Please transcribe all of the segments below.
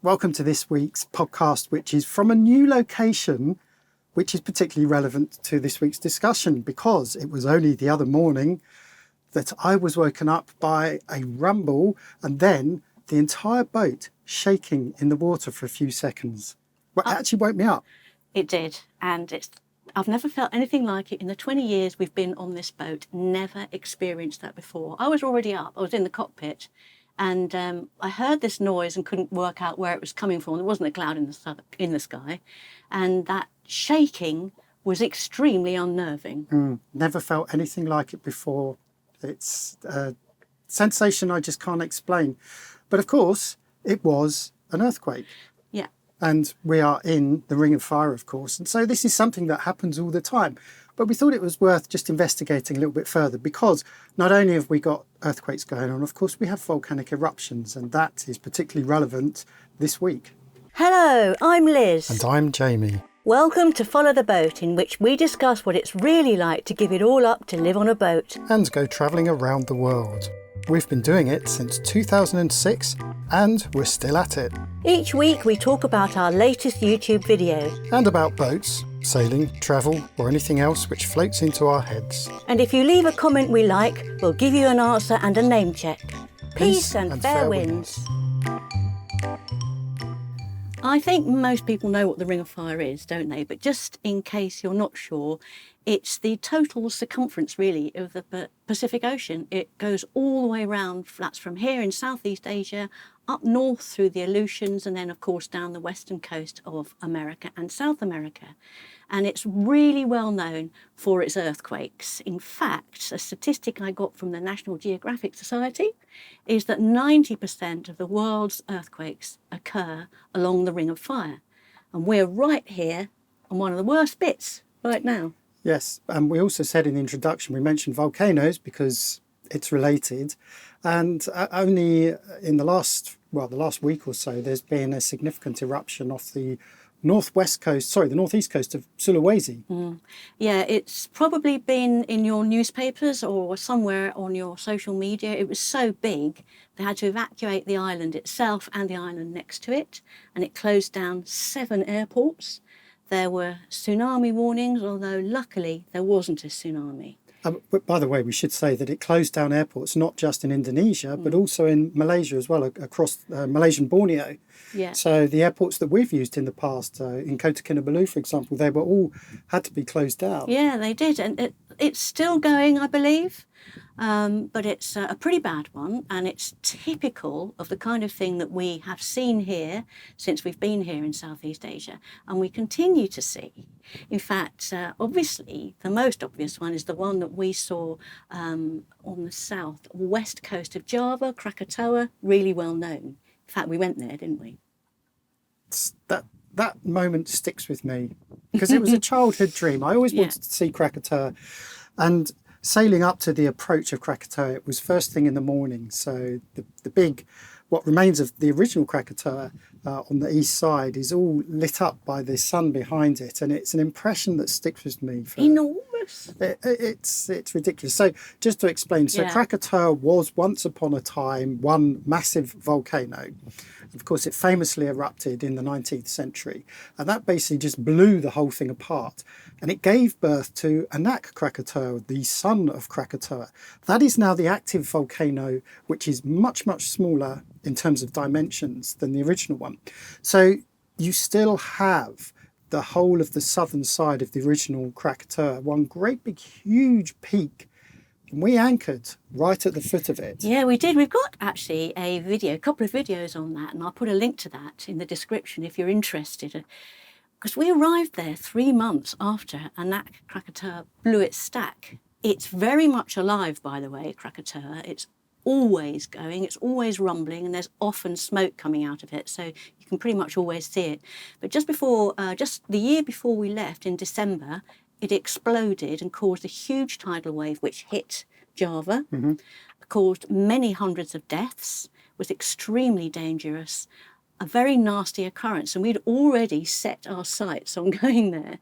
Welcome to this week's podcast, which is from a new location, which is particularly relevant to this week's discussion because it was only the other morning that I was woken up by a rumble and then the entire boat shaking in the water for a few seconds. Well, it actually woke me up. It did, and I've never felt anything like it in the 20 years we've been on this boat. Never experienced that before. I was already up. I was in the cockpit. And I heard this noise and couldn't work out where it was coming from. There wasn't a cloud in the sky. And that shaking was extremely unnerving. Never felt anything like it before. It's a sensation I just can't explain. But of course, it was an earthquake. Yeah. And we are in the Ring of Fire, of course. And so this is something that happens all the time. But we thought it was worth just investigating a little bit further because not only have we got earthquakes going on, of course, we have volcanic eruptions, and that is particularly relevant this week. Hello, I'm Liz. And I'm Jamie. Welcome to Follow the Boat, in which we discuss what it's really like to give it all up to live on a boat. And go travelling around the world. We've been doing it since 2006 and we're still at it. Each week we talk about our latest YouTube video. And about boats, sailing, travel or anything else which floats into our heads. And if you leave a comment we like, we'll give you an answer and a name check. Peace and fair winds. I think most people know what the Ring of Fire is, don't they? But just in case you're not sure, it's the total circumference, really, of the Pacific Ocean. It goes all the way around, that's from here in Southeast Asia, up north through the Aleutians, and then, of course, down the western coast of America and South America. And it's really well known for its earthquakes. In fact, a statistic I got from the National Geographic Society is that 90% of the world's earthquakes occur along the Ring of Fire. And we're right here on one of the worst bits right now. Yes, and we also said in the introduction, we mentioned volcanoes because it's related. And only in the last week or so, there's been a significant eruption off the northeast coast of Sulawesi. Yeah, it's probably been in your newspapers or somewhere on your social media. It was so big, they had to evacuate the island itself and the island next to it, and it closed down 7 airports. There were tsunami warnings, although luckily there wasn't a tsunami. But by the way, we should say that it closed down airports not just in Indonesia, but also in Malaysia as well, across Malaysian Borneo. Yeah. So the airports that we've used in the past, in Kota Kinabalu, for example, they were all had to be closed down. Yeah, they did. And it's still going, I believe. But it's a pretty bad one, and it's typical of the kind of thing that we have seen here since we've been here in Southeast Asia, and we continue to see. In fact, obviously, the most obvious one is the one that we saw on the southwest coast of Java, Krakatoa, really well known. In fact, we went there, didn't we? That moment sticks with me because it was a childhood dream. I always wanted to see Krakatoa, and sailing up to the approach of Krakatoa, it was first thing in the morning. So the big, what remains of the original Krakatoa on the east side is all lit up by the sun behind it. And it's an impression that sticks with me. Enormous. It's ridiculous. So just to explain, Krakatoa was once upon a time one massive volcano. Of course, it famously erupted in the 19th century, and that basically just blew the whole thing apart. And it gave birth to Anak Krakatoa, the son of Krakatoa. That is now the active volcano, which is much, much smaller in terms of dimensions than the original one. So you still have the whole of the southern side of the original Krakatoa, one great big huge peak. And we anchored right at the foot of it. Yeah, we did. We've got actually a couple of videos on that, and I'll put a link to that in the description if you're interested. Because we arrived there 3 months after Anak Krakatoa blew its stack. It's very much alive, by the way, Krakatoa. It's always going, it's always rumbling, and there's often smoke coming out of it, so you can pretty much always see it. But just the year before we left in December, it exploded and caused a huge tidal wave which hit Java, caused many hundreds of deaths, was extremely dangerous, a very nasty occurrence, and we'd already set our sights on going there.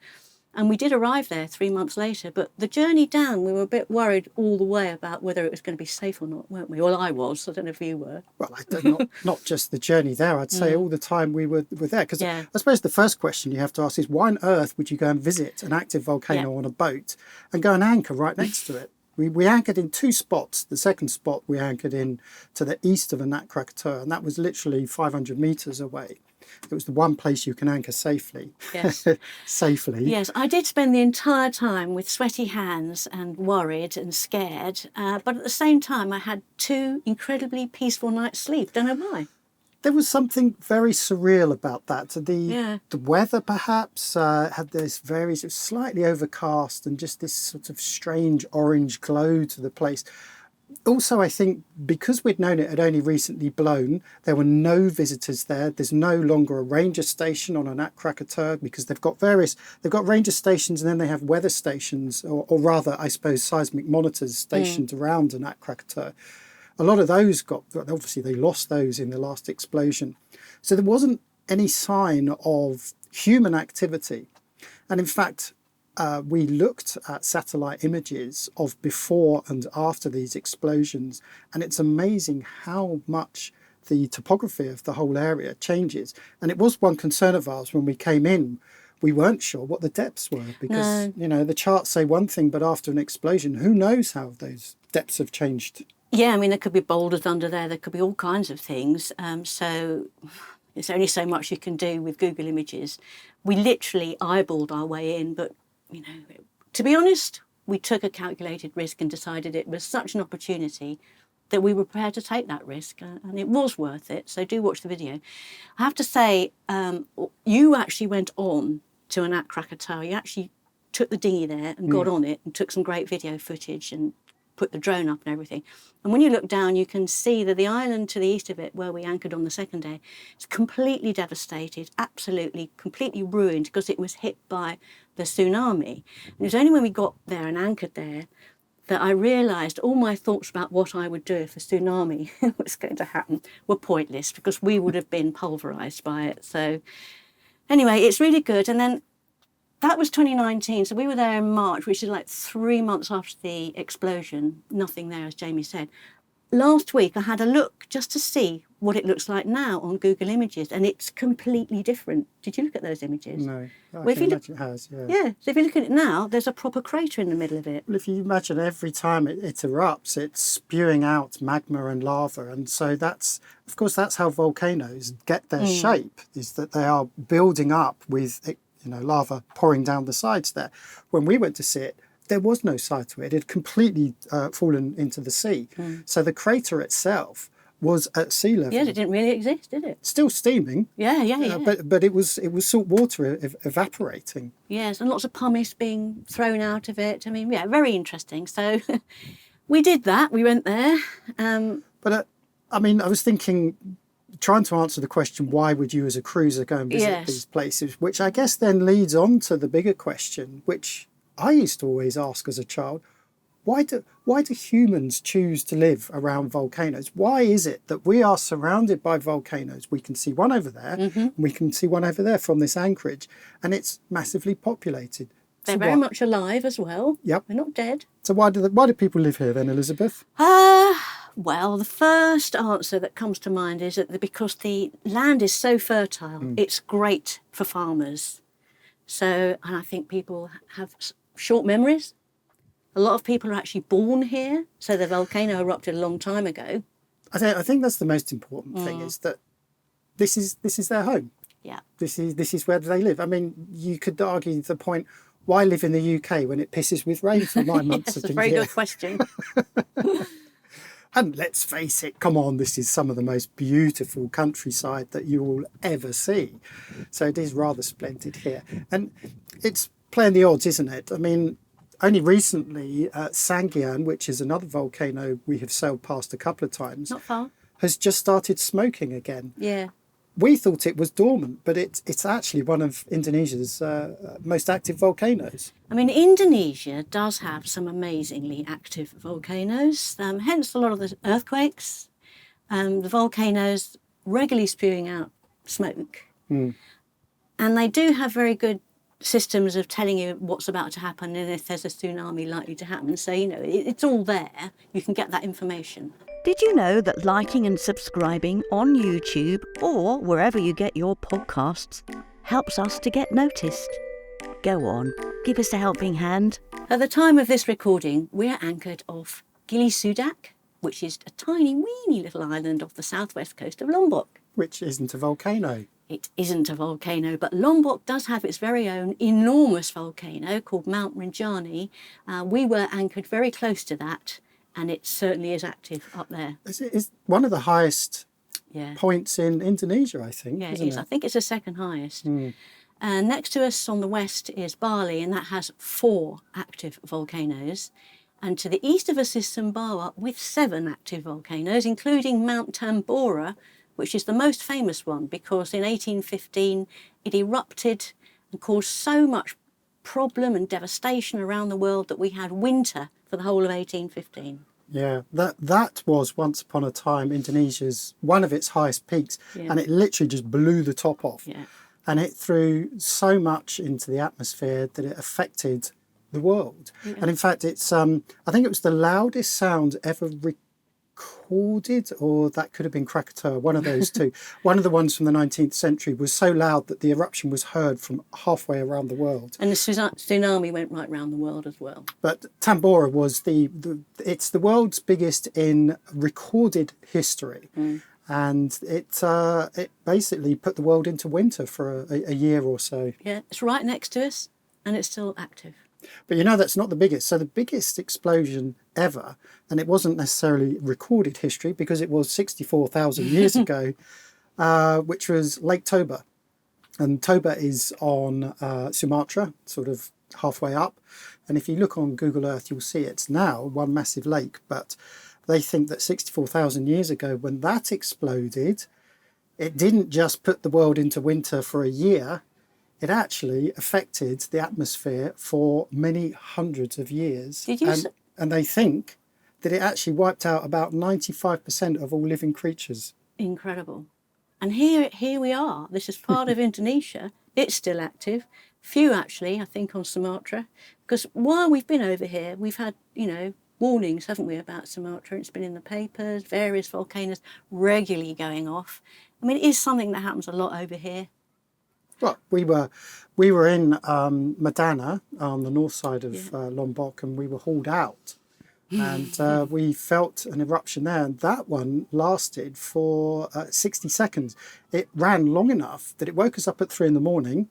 And we did arrive there 3 months later, but the journey down, we were a bit worried all the way about whether it was going to be safe or not, weren't we? Well, I was. I don't know if you were. Well, not just the journey there. I'd say all the time we were there. Because I suppose the first question you have to ask is, why on earth would you go and visit an active volcano on a boat and go and anchor right next to it? We anchored in 2 spots. The second spot we anchored in to the east of Krakatoa, and that was literally 500 metres away. It was the one place you can anchor safely. Yes. Safely. Yes, I did spend the entire time with sweaty hands and worried and scared, but at the same time I had 2 incredibly peaceful nights' sleep. Don't know why. There was something very surreal about that. The weather perhaps had this very slightly overcast and just this sort of strange orange glow to the place. Also, I think because we'd known it had only recently blown, there were no visitors there. There's no longer a ranger station on Krakatoa because they've got ranger stations and then they have weather stations, or rather, I suppose, seismic monitors stationed around Krakatoa. A lot of those obviously they lost those in the last explosion. So there wasn't any sign of human activity. And in fact, we looked at satellite images of before and after these explosions, and it's amazing how much the topography of the whole area changes. And it was one concern of ours when we came in. We weren't sure what the depths were because, the charts say one thing, but after an explosion, who knows how those depths have changed? Yeah, I mean, there could be boulders under there. There could be all kinds of things. So it's only so much you can do with Google Images. We literally eyeballed our way in, but to be honest, we took a calculated risk and decided it was such an opportunity that we were prepared to take that risk, and it was worth it. So do watch the video. I have to say, you actually went on to Krakatoa. You actually took the dinghy there and got on it and took some great video footage and put the drone up and everything. And when you look down, you can see that the island to the east of it, where we anchored on the second day, is completely devastated, absolutely, completely ruined because it was hit by the tsunami. And it was only when we got there and anchored there that I realised all my thoughts about what I would do if a tsunami was going to happen were pointless because we would have been pulverised by it. So anyway, it's really good. And then that was 2019, so we were there in March, which is like 3 months after the explosion. Nothing there, as Jamie said. Last week, I had a look just to see what it looks like now on Google Images, and it's completely different. Did you look at those images? No, I can imagine it has, yeah. Yeah, so if you look at it now, there's a proper crater in the middle of it. Well, if you imagine every time it erupts, it's spewing out magma and lava, and so that's how volcanoes get their shape, is that they are building up with lava pouring down the sides there. When we went to see it, there was no side to it. It had completely fallen into the sea. So the crater itself was at sea level. Yes, it didn't really exist, did it? Still steaming. Yeah. But it was salt water evaporating. Yes, and lots of pumice being thrown out of it. I mean, yeah, very interesting. So we did that. We went there. But I was thinking, trying to answer the question, why would you as a cruiser go and visit these places, which I guess then leads on to the bigger question, which I used to always ask as a child. Why do humans choose to live around volcanoes? Why is it that we are surrounded by volcanoes? We can see one over there, and we can see one over there from this anchorage, and it's massively populated. They're very much alive as well. Yep. They're not dead. So why do people live here then, Elizabeth? Well, the first answer that comes to mind is that because the land is so fertile, it's great for farmers. So, and I think people have short memories. A lot of people are actually born here, so the volcano erupted a long time ago. I think that's the most important thing, is that this is their home. Yeah. This is where they live. I mean, you could argue the point, why live in the UK when it pisses with rain for 9 months of the year? That's a very good question. And let's face it, come on, this is some of the most beautiful countryside that you will ever see. So it is rather splendid here. And it's playing the odds, isn't it? I mean, only recently, Sangyan, which is another volcano we have sailed past a couple of times, Not far. has just started smoking again. Yeah. We thought it was dormant, but it's actually one of Indonesia's most active volcanoes. I mean, Indonesia does have some amazingly active volcanoes, hence a lot of the earthquakes. The volcanoes regularly spewing out smoke. And they do have very good systems of telling you what's about to happen and if there's a tsunami likely to happen. So, it's all there. You can get that information. Did you know that liking and subscribing on YouTube or wherever you get your podcasts helps us to get noticed? Go on, give us a helping hand. At the time of this recording, we're anchored off Gili Sudak, which is a tiny, weeny little island off the southwest coast of Lombok. Which isn't a volcano. It isn't a volcano, but Lombok does have its very own enormous volcano called Mount Rinjani. We were anchored very close to that, and it certainly is active up there. It's one of the highest points in Indonesia, I think. Yeah, isn't it? I think it's the second highest. Next to us on the west is Bali, and that has 4 active volcanoes. And to the east of us is Sumbawa with 7 active volcanoes, including Mount Tambora, which is the most famous one because in 1815 it erupted and caused so much problem and devastation around the world that we had winter for the whole of 1815. Yeah, that was once upon a time Indonesia's one of its highest peaks, and it literally just blew the top off. Yeah. And it threw so much into the atmosphere that it affected the world. Yeah. And in fact, it's I think it was the loudest sound ever recorded, or that could have been Krakatoa, one of those two. One of the ones from the 19th century was so loud that the eruption was heard from halfway around the world. And the tsunami went right around the world as well. But Tambora was it's the world's biggest in recorded history. And it basically put the world into winter for a year or so. Yeah, it's right next to us and it's still active. But that's not the biggest. So the biggest explosion ever, and it wasn't necessarily recorded history because it was 64,000 years ago, which was Lake Toba. And Toba is on Sumatra, sort of halfway up. And if you look on Google Earth, you'll see it's now one massive lake. But they think that 64,000 years ago, when that exploded, it didn't just put the world into winter for a year. It actually affected the atmosphere for many hundreds of years. And they think that it actually wiped out about 95% of all living creatures. Incredible. And here we are. This is part of Indonesia. It's still active. Few actually, I think, on Sumatra. Because while we've been over here, we've had, warnings, haven't we, about Sumatra? It's been in the papers, various volcanoes regularly going off. I mean, it is something that happens a lot over here. Well, we were in Medana on the north side of Lombok, and we were hauled out, and we felt an eruption there, and that one lasted for 60 seconds. It ran long enough that it woke us up at 3 a.m.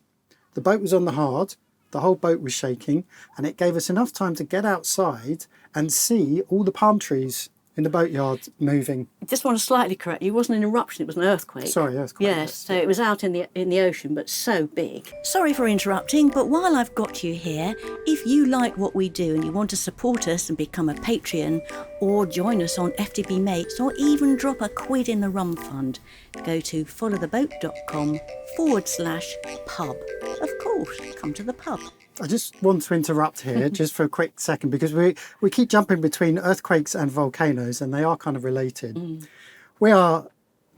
The boat was on the hard, the whole boat was shaking, and it gave us enough time to get outside and see all the palm trees in the boatyard moving. I just want to slightly correct you. It wasn't an eruption, it was an earthquake. Sorry, earthquake. Yes, so it was out in the ocean, but so big. Sorry for interrupting, but while I've got you here, if you like what we do and you want to support us and become a Patreon, or join us on FTP Mates, or even drop a quid in the rum fund, go to followtheboat.com/pub. Of course, come to the pub. I just want to interrupt here just for a quick second, because we keep jumping between earthquakes and volcanoes, and they are kind of related. We are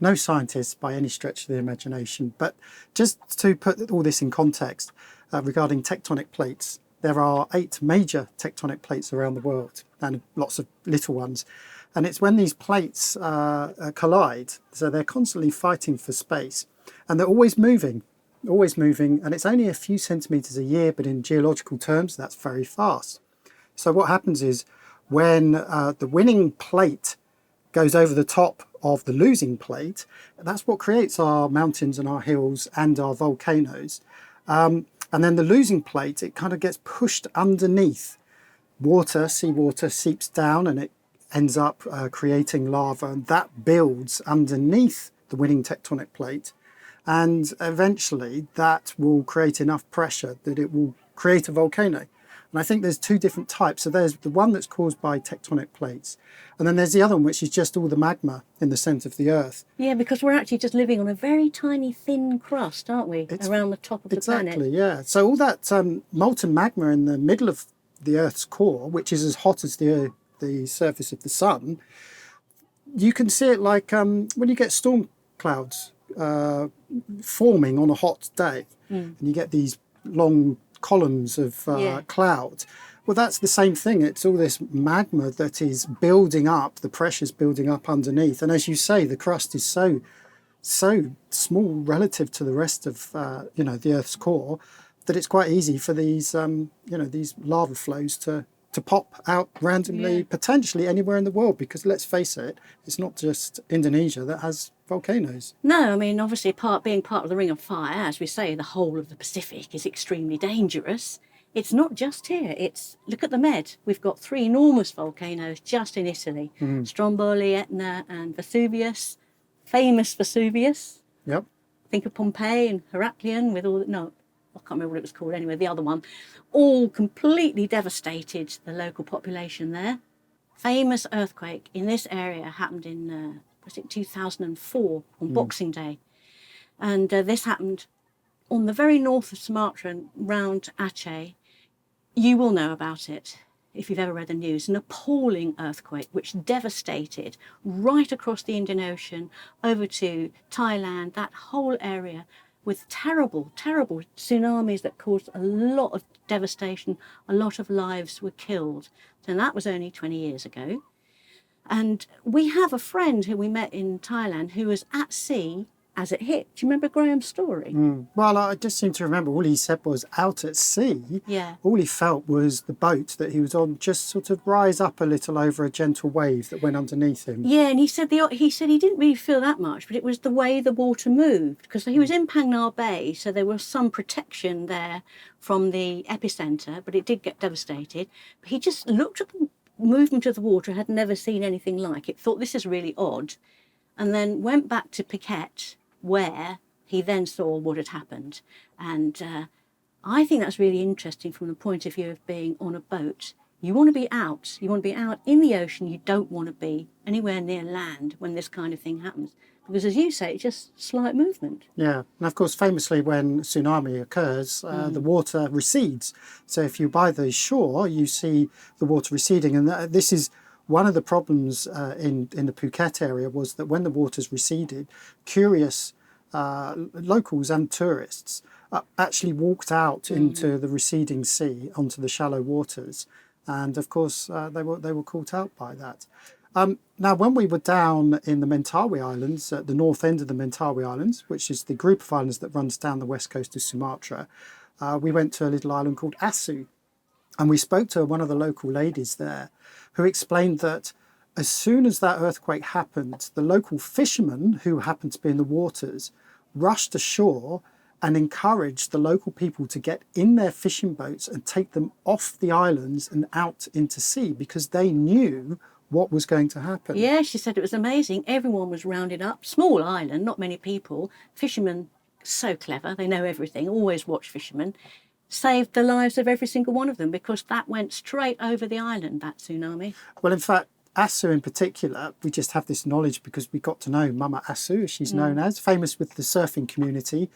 no scientists by any stretch of the imagination, but just to put all this in context regarding tectonic plates, there are 8 major tectonic plates around the world and lots of little ones. And it's when these plates collide, so they're constantly fighting for space, and they're always moving, and it's only a few centimetres a year, but in geological terms, that's very fast. So what happens is when the winning plate goes over the top of the losing plate, that's what creates our mountains and our hills and our volcanoes. And then the losing plate, it kind of gets pushed underneath. Seawater seeps down, and it ends up creating lava, and that builds underneath the winning tectonic plate. And eventually that will create enough pressure that it will create a volcano. And I think there's 2 different types. So there's the one that's caused by tectonic plates, and then there's the other one, which is just all the magma in the centre of the earth. Yeah, because we're actually just living on a very tiny thin crust, aren't we, around the top of the planet? Exactly, yeah. So all that molten magma in the middle of the Earth's core, which is as hot as the surface of the sun, you can see it like when you get storm clouds forming on a hot day, and you get these long columns of cloud. Well, that's the same thing. It's all this magma that is building up, the pressure's building up underneath. And as you say, the crust is so small relative to the rest of, the Earth's core, that it's quite easy for these, these lava flows to pop out randomly, potentially anywhere in the world, because let's face it, it's not just Indonesia that has volcanoes. No, I mean, obviously being part of the Ring of Fire, as we say, the whole of the Pacific is extremely dangerous. It's not just here. Look at the Med. We've got 3 enormous volcanoes just in Italy. Stromboli, Etna and Vesuvius. Famous Vesuvius. Yep. Think of Pompeii and Heracleon with all no, I can't remember what it was called anyway, the other one. All completely devastated the local population there. Famous earthquake in this area happened in, 2004 on Boxing Day. And this happened on the very north of Sumatra and round Aceh. You will know about it if you've ever read the news. An appalling earthquake which devastated right across the Indian Ocean over to Thailand, that whole area, with terrible, terrible tsunamis that caused a lot of devastation. A lot of lives were killed. And that was only 20 years ago. And we have a friend who we met in Thailand who was at sea as it hit. Do you remember Graham's story? Well, I just seem to remember all he said was out at sea. Yeah. All he felt was the boat that he was on just sort of rise up a little over a gentle wave that went underneath him. Yeah, and he said he didn't really feel that much, but it was the way the water moved, because he was in Pangnar Bay, so there was some protection there from the epicenter, but it did get devastated. But he just looked at the movement of the water, had never seen anything like it, thought this is really odd, and then went back to Phuket, where he then saw what had happened. And I think that's really interesting from the point of view of being on a boat. You want to be out. You want to be out in the ocean. You don't want to be anywhere near land when this kind of thing happens. Because as you say, it's just slight movement. Yeah, and of course, famously, when tsunami occurs, the water recedes. So if you're by the shore, you see the water receding. And this is one of the problems in the Phuket area, was that when the waters receded, curious locals and tourists actually walked out into the receding sea, onto the shallow waters. And of course, they were caught out by that. Now, when we were down in the Mentawai Islands, at the north end of the Mentawai Islands, which is the group of islands that runs down the west coast of Sumatra, we went to a little island called Asu. And we spoke to one of the local ladies there, who explained that as soon as that earthquake happened, the local fishermen, who happened to be in the waters, rushed ashore and encouraged the local people to get in their fishing boats and take them off the islands and out into sea, because they knew what was going to happen. Yeah, she said it was amazing. Everyone was rounded up. Small island, not many people. Fishermen, so clever. They know everything. Always watch fishermen. Saved the lives of every single one of them, because that went straight over the island, that tsunami. Well, in fact, Asu in particular, we just have this knowledge because we got to know Mama Asu, as she's known as, famous with the surfing community.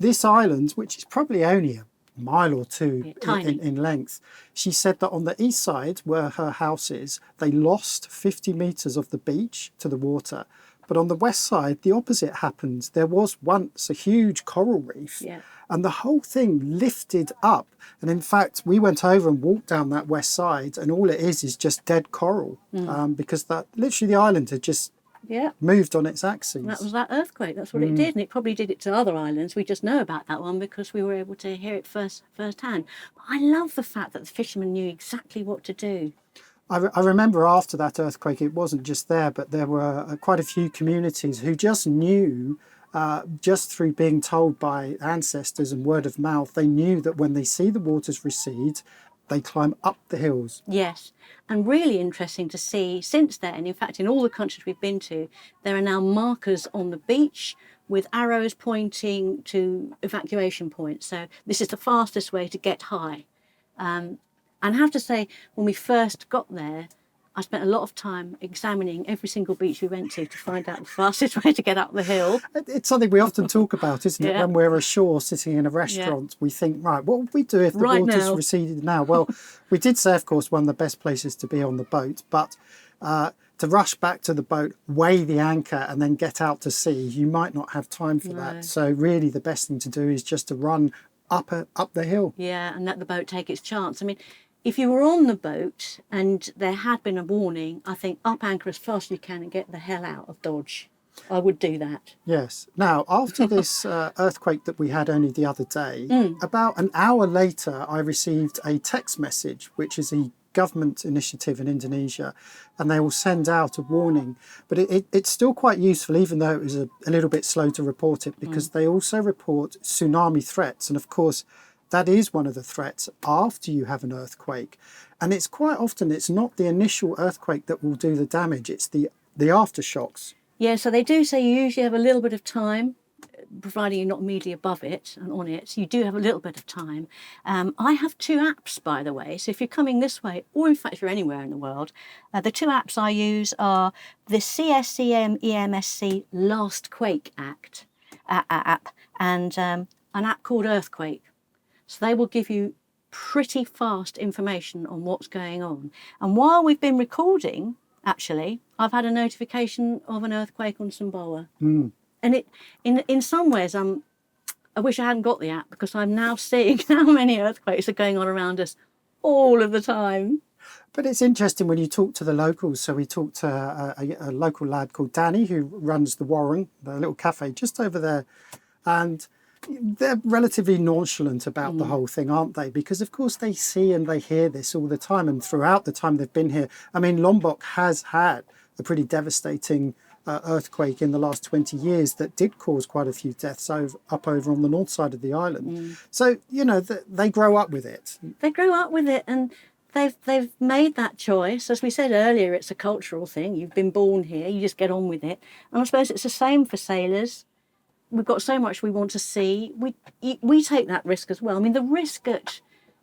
This island, which is probably only a mile or two in length, she said that on the east side, where her house is, they lost 50 metres of the beach to the water. But on the west side, the opposite happened. There was once a huge coral reef, and the whole thing lifted up. And in fact, we went over and walked down that west side, and all it is just dead coral, because that literally the island had just moved on its axis. That was that earthquake. That's what it did, and it probably did it to other islands. We just know about that one because we were able to hear it firsthand. But I love the fact that the fishermen knew exactly what to do. I remember after that earthquake, it wasn't just there, but there were quite a few communities who just knew, just through being told by ancestors and word of mouth, they knew that when they see the waters recede, they climb up the hills. Yes, and really interesting to see since then. In fact, in all the countries we've been to, there are now markers on the beach with arrows pointing to evacuation points. So this is the fastest way to get high. And I have to say, when we first got there, I spent a lot of time examining every single beach we went to find out the fastest way to get up the hill. It's something we often talk about, isn't it? When we're ashore sitting in a restaurant, we think, right, what would we do if the waters receded now? Well, we did say, of course, one of the best places to be on the boat, but to rush back to the boat, weigh the anchor and then get out to sea, you might not have time for that. So really the best thing to do is just to run up the hill. Yeah, and let the boat take its chance. I mean, if you were on the boat and there had been a warning, I think up anchor as fast as you can and get the hell out of Dodge. I would do that. Yes. Now, after this earthquake that we had only the other day, about an hour later, I received a text message, which is a government initiative in Indonesia, and they will send out a warning. But it's still quite useful, even though it was a little bit slow to report it, because they also report tsunami threats. And of course, that is one of the threats after you have an earthquake. And it's quite often, it's not the initial earthquake that will do the damage, it's the aftershocks. Yeah, so they do say you usually have a little bit of time, providing you're not immediately above it and on it. So you do have a little bit of time. I have 2 apps, by the way. So if you're coming this way, or in fact if you're anywhere in the world, the 2 apps I use are the CSCM EMSC Last Quake app and an app called Earthquake. So they will give you pretty fast information on what's going on. And while we've been recording, actually, I've had a notification of an earthquake on Sumatra. And it, in some ways, I wish I hadn't got the app, because I'm now seeing how many earthquakes are going on around us all of the time. But it's interesting when you talk to the locals. So we talked to a local lad called Danny, who runs the Ruang, the little cafe just over there. And they're relatively nonchalant about the whole thing, aren't they? Because, of course, they see and they hear this all the time. And throughout the time they've been here, I mean, Lombok has had a pretty devastating earthquake in the last 20 years that did cause quite a few deaths up over on the north side of the island. So, you know, they grow up with it. They grow up with it, and they've made that choice. As we said earlier, it's a cultural thing. You've been born here, you just get on with it. And I suppose it's the same for sailors. We've got so much we want to see. We take that risk as well. I mean, the risk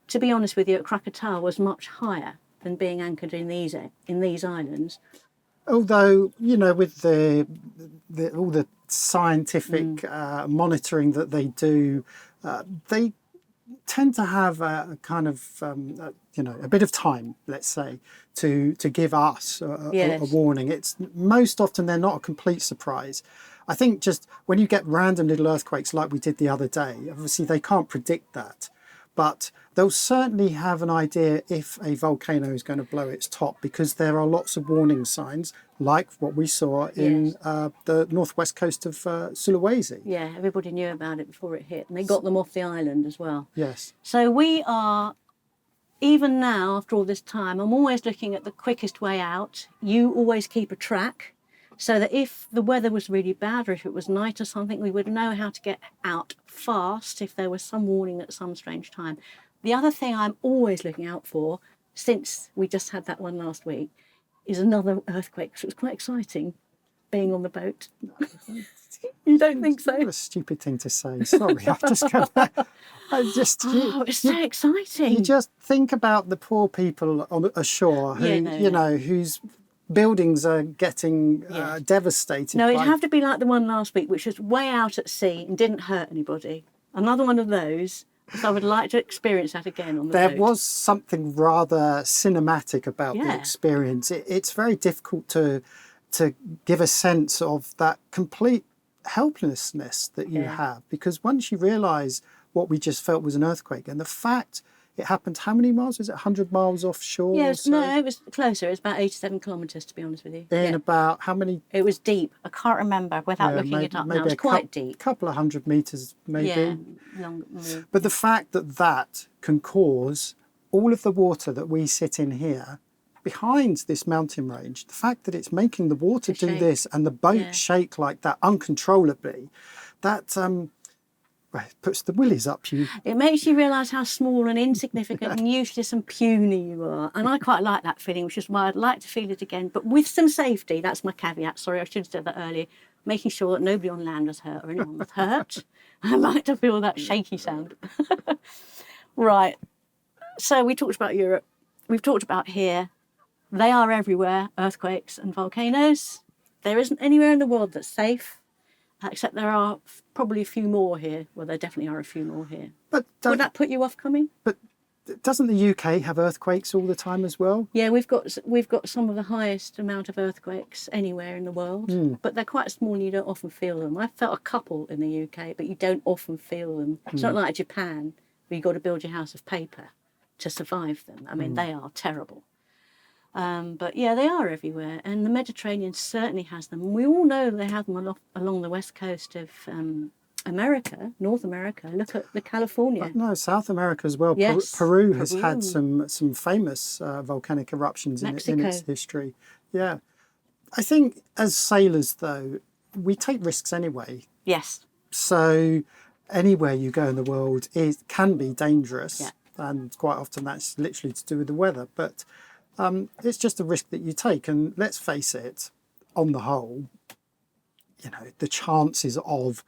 to be honest with you, at Krakatoa was much higher than being anchored in these islands. Although, you know, with all the scientific monitoring that they do, they tend to have a kind of, you know, a bit of time, let's say, to give us a warning. It's most often they're not a complete surprise. I think just when you get random little earthquakes like we did the other day, obviously they can't predict that. But they'll certainly have an idea if a volcano is going to blow its top, because there are lots of warning signs, like what we saw in the northwest coast of Sulawesi. Yeah, everybody knew about it before it hit, and they got them off the island as well. Yes. So we are, even now, after all this time, I'm always looking at the quickest way out. You always keep a track, so that if the weather was really bad or if it was night or something, we would know how to get out fast if there was some warning at some strange time. The other thing I'm always looking out for, since we just had that one last week, is another earthquake. So it was quite exciting being on the boat. You don't think so? What a stupid thing to say. Sorry, it's so exciting. You just think about the poor people on ashore who, you know, whose buildings are getting devastated. No, it'd have to be like the one last week, which was way out at sea and didn't hurt anybody. Another one of those. So I would like to experience that again on the boat. There was something rather cinematic about the experience. It's very difficult to give a sense of that complete helplessness that you have, because once you realise what we just felt was an earthquake, and the fact it happened, how many miles? Was it 100 miles offshore? Yes, no, it was closer. It was about 87 kilometres, to be honest with you. In about how many? It was deep. I can't remember without looking it up now. It was quite deep. A couple of 100 metres, maybe. Yeah, longer. But the fact that can cause all of the water that we sit in here behind this mountain range, the fact that it's making the water do this and the boat shake like that uncontrollably, that well, it puts the willies up you. It makes you realise how small and insignificant and useless and puny you are. And I quite like that feeling, which is why I'd like to feel it again, but with some safety. That's my caveat. Sorry, I should have said that earlier. Making sure that nobody on land was hurt or anyone was hurt. I like to feel that shaky sound. Right. So we talked about Europe. We've talked about here. They are everywhere, earthquakes and volcanoes. There isn't anywhere in the world that's safe, except there are probably a few more here. Well, there definitely are a few more here. But would that put you off coming? But Doesn't the UK have earthquakes all the time as well? Yeah, we've got some of the highest amount of earthquakes anywhere in the world, but they're quite small and you don't often feel them. I've felt a couple in the UK, but you don't often feel them. It's not like Japan, where you've got to build your house of paper to survive them. I mean, they are terrible. But yeah, they are everywhere, and the Mediterranean certainly has them. We all know they have them along the west coast of America, North America. Look at the California. No, South America as well. Yes, Peru has had some famous volcanic eruptions in its history. Yeah. I think as sailors, though, we take risks anyway. Yes. So anywhere you go in the world can be dangerous. Yeah. And quite often that's literally to do with the weather. But it's just a risk that you take. And let's face it, on the whole, you know, the chances of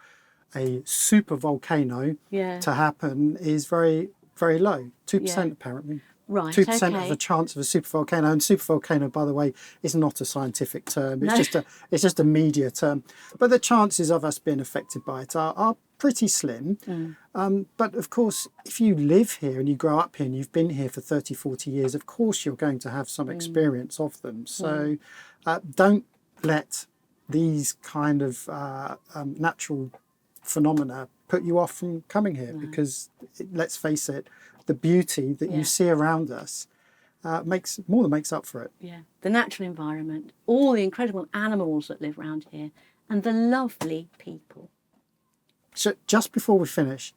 a super volcano to happen is very, very low. 2% apparently. Right. 2% of the chance of a super volcano. And super volcano, by the way, is not a scientific term. It's just a media term. But the chances of us being affected by it are pretty slim. But of course, if you live here and you grow up here and you've been here for 30, 40 years, of course you're going to have some experience of them. So don't let these kind of natural phenomena put you off from coming here, because let's face it, the beauty that you see around us makes up for it. Yeah, the natural environment, all the incredible animals that live around here, and the lovely people. So just before we finish,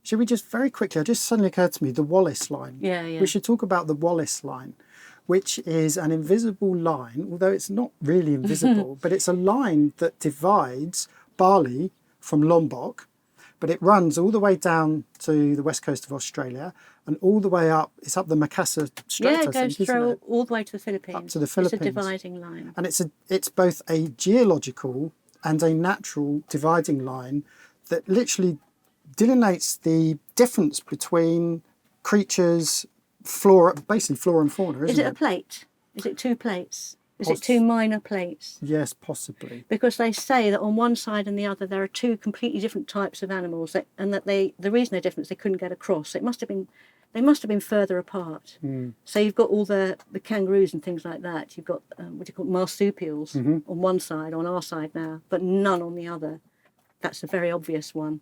should we just very quickly, it just suddenly occurred to me, the Wallace Line. Yeah. We should talk about the Wallace Line, which is an invisible line, although it's not really invisible, but it's a line that divides Bali from Lombok, but it runs all the way down to the west coast of Australia and all the way up. It's up the Makassar Strait. Yeah, it goes through all the way to the Philippines. Up to the Philippines. It's a dividing line. And it's both a geological and a natural dividing line that literally delineates the difference between creatures, basically flora and fauna, isn't it? Is it a plate? Is it two plates? Is it two minor plates? Yes, possibly. Because they say that on one side and the other there are two completely different types of animals, and that the reason they're different is they couldn't get across. They must have been further apart. So you've got all the kangaroos and things like that. You've got what do you call marsupials on one side, on our side now, but none on the other. That's a very obvious one.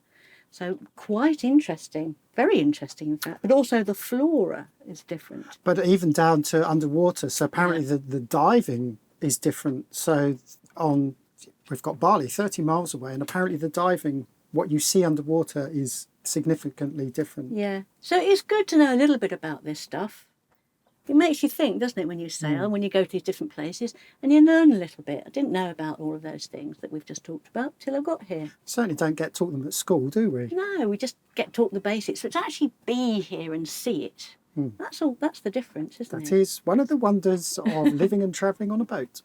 So quite interesting, very interesting in fact. But also the flora is different. But even down to underwater. So apparently the diving is different. So we've got Bali 30 miles away, and apparently the diving, what you see underwater is significantly different. Yeah. So it's good to know a little bit about this stuff. It makes you think, doesn't it, when you sail, when you go to these different places, and you learn a little bit. I didn't know about all of those things that we've just talked about till I got here. Certainly don't get taught them at school, do we? No, we just get taught the basics. But to actually be here and see it, that's all. That's the difference, isn't it? That is one of the wonders of living and travelling on a boat.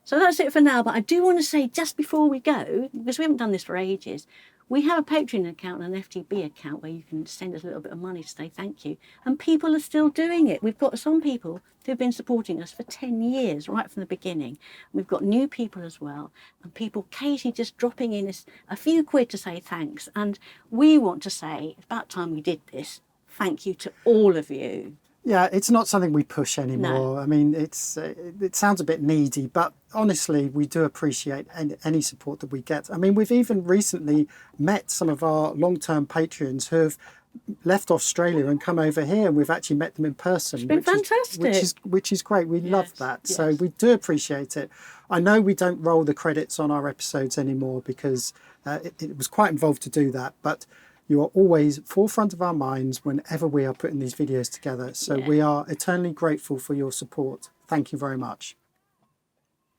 So that's it for now. But I do want to say, just before we go, because we haven't done this for ages, we have a Patreon account and an FTB account where you can send us a little bit of money to say thank you. And people are still doing it. We've got some people who've been supporting us for 10 years, right from the beginning. We've got new people as well, and people occasionally just dropping in a few quid to say thanks. And we want to say, it's about time we did this, thank you to all of you. Yeah, it's not something we push anymore. No. I mean, it sounds a bit needy, but honestly, we do appreciate any support that we get. I mean, we've even recently met some of our long-term Patreons who have left Australia and come over here, and we've actually met them in person. It's been fantastic. Which is great. We love that. Yes. So we do appreciate it. I know we don't roll the credits on our episodes anymore because it was quite involved to do that, but you are always forefront of our minds whenever we are putting these videos together. So we are eternally grateful for your support. Thank you very much.